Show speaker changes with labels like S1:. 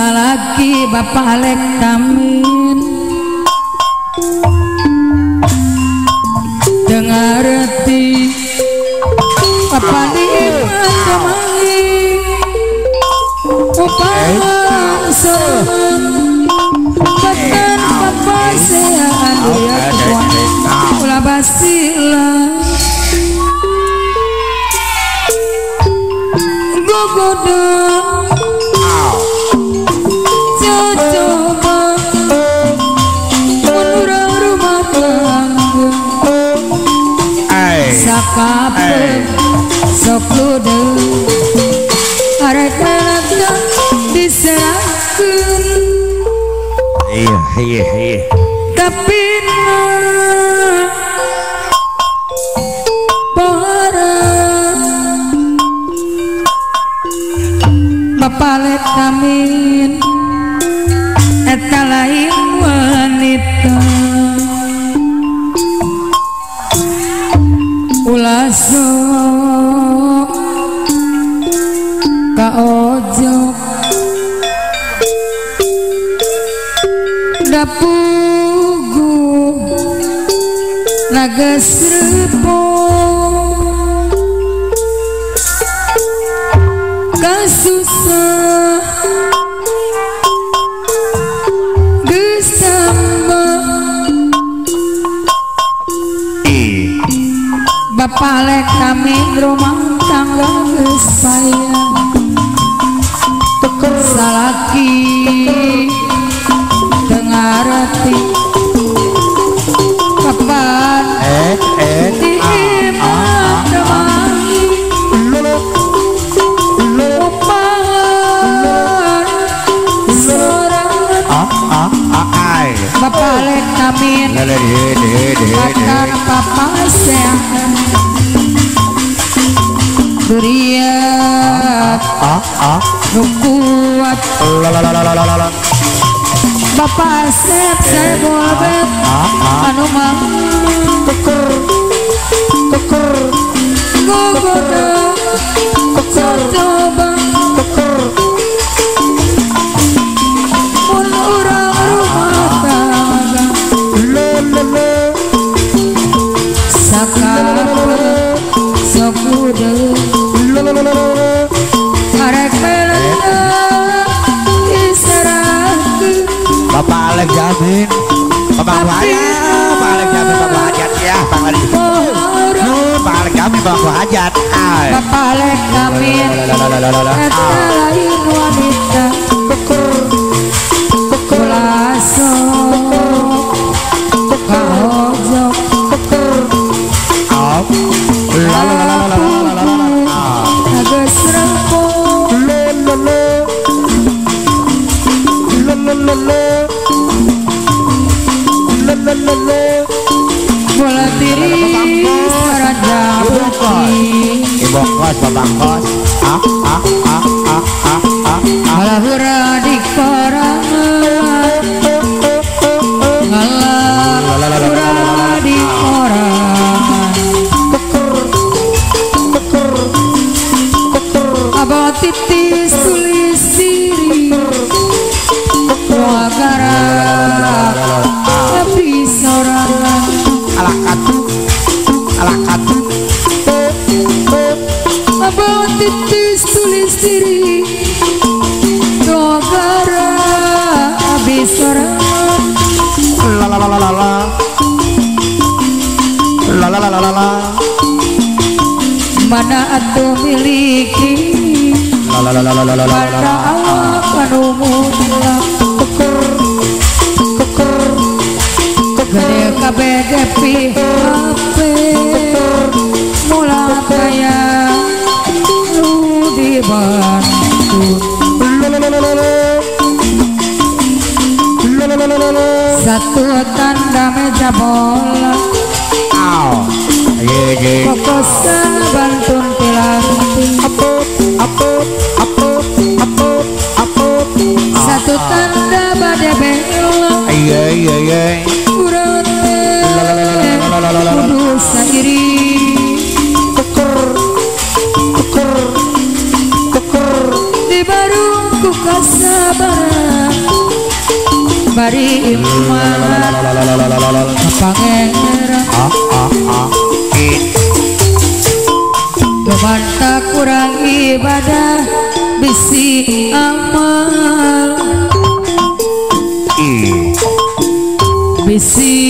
S1: salaki bapak lek kamin dengarti bapak di temangi upah semen bahkan bapak sehat dia ulah basila gogodang coba menurang rumah tangga sakape sok ludeng arek datang diserahkeun
S2: iya
S1: tapi bapak lek kamin eta lain wanita ulah sok ka ojok da pugu nagesrepo kasusah gesamba bapak lek kami rumah tangga geus sayang salaki dengarati kapan di imah temangi bapak lek kamin bakar papa sehat duriat nukuat bapak set saya bolbet anu mang kukur gogoda coba
S2: Bapak Alek Jamin, Bapak Wajat, Bapak Alek Jamin, Bapak Wajat ya, Bapak Alek Jamin, Bapak Wajat,
S1: Bapak Alek Jamin, eta lain wanita, kulaso, kahojok, nagesrepo, bola tiris raja
S2: Ibu kos, bapak kos,
S1: alahura di koran, alahura di koran, abah titis tulis diri, wagara tapi sorangan,
S2: alakatu,
S1: abah titis tulis diri, wagara habis sorangan, mana atuh miliki, pada awak anu mutlak, gede KBGP HP mula kaya lu di Bandung satu tanda meja bola fokusan bantun pilanti satu tanda badai bela kudu sairi di barung ku kasabaran parimat kapangeran Banta kurang ibadah bisi amal bisi